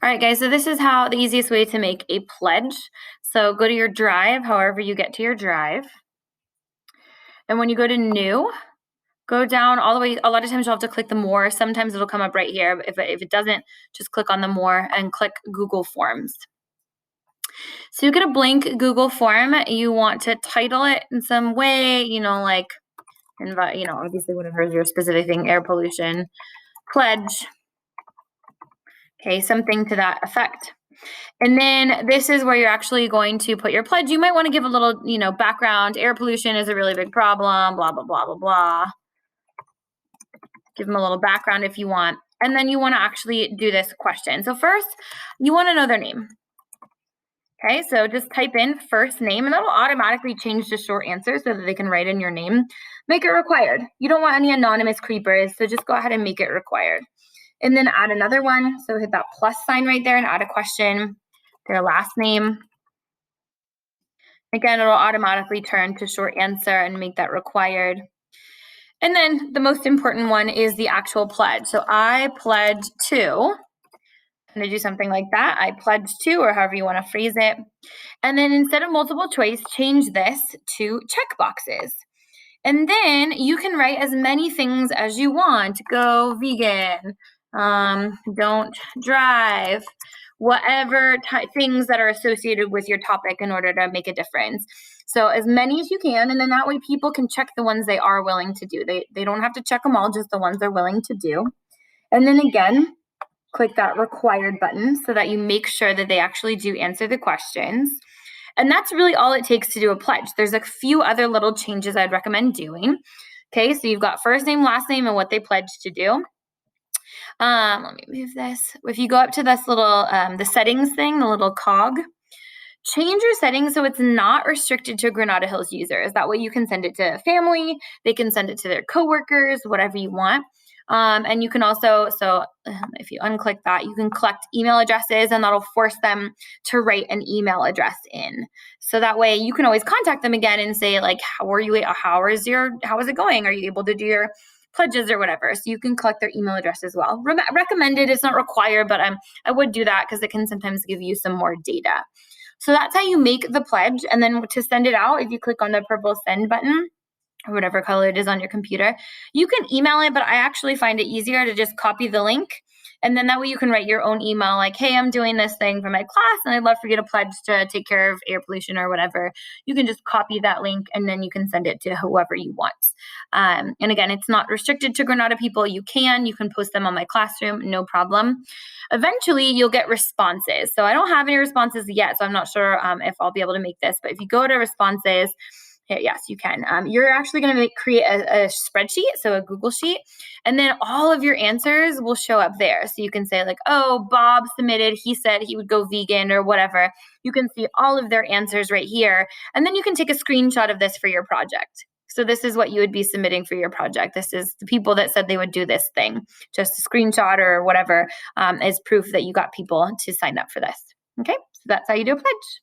All right, guys, so this is how the easiest way to make a pledge. So go to your drive, however you get to your drive. And when you go to new, go down all the way. A lot of times you'll have to click the more. Sometimes it'll come up right here. But if it doesn't, just click on the more and click Google Forms. So you get a blank Google form. You want to title it in some way, like obviously whatever is your specific thing, air pollution, pledge. Okay, something to that effect. And then this is where you're actually going to put your pledge. You might want to give a little, background. Air pollution is a really big problem, blah, blah, blah, blah, blah. Give them a little background if you want. And then you want to actually do this question. So first, you want to know their name. Okay, so just type in first name, and that'll automatically change to short answer so that they can write in your name. Make it required. You don't want any anonymous creepers, so just go ahead and make it required. And then add another one. So hit that plus sign right there and add a question, their last name. Again, it'll automatically turn to short answer and make that required. And then the most important one is the actual pledge. So I pledge to, I'm going to do something like that. I pledge to, or however you want to phrase it. And then instead of multiple choice, change this to check boxes. And then you can write as many things as you want. Go vegan, don't drive, whatever things that are associated with your topic in order to make a difference. So as many as you can, and then that way people can check the ones they are willing to do. They don't have to check them all, just the ones they're willing to do. And then again, click that required button so that you make sure that they actually do answer the questions. And that's really all it takes to do a pledge. There's a few other little changes I'd recommend doing. Okay, so you've got first name, last name, and what they pledged to do. Let me move this. If you go up to this little, the settings thing, the little cog, change your settings so it's not restricted to Granada Hills users. That way you can send it to family, they can send it to their coworkers, whatever you want. And you can also, if you unclick that, you can collect email addresses and that'll force them to write an email address in. So that way you can always contact them again and say like, how is it going? Are you able to do your pledges or whatever? So you can collect their email address as well. Recommended, it's not required, but I would do that because it can sometimes give you some more data. So that's how you make the pledge. And then to send it out, if you click on the purple send button, or whatever color it is on your computer, you can email it, but I actually find it easier to just copy the link. And then that way you can write your own email like, hey, I'm doing this thing for my class and I'd love for you to pledge to take care of air pollution or whatever. You can just copy that link and then you can send it to whoever you want. And again, it's not restricted to Granada people. You can post them on my classroom, no problem. Eventually you'll get responses. So I don't have any responses yet, so I'm not sure if I'll be able to make this, but if you go to responses, yes, you can. You're actually going to create a spreadsheet, so a Google sheet, and then all of your answers will show up there. So you can say like, oh, Bob submitted, he said he would go vegan or whatever. You can see all of their answers right here, and then you can take a screenshot of this for your project. So this is what you would be submitting for your project. This is the people that said they would do this thing. Just a screenshot or whatever as proof that you got people to sign up for this. Okay, so that's how you do a pledge.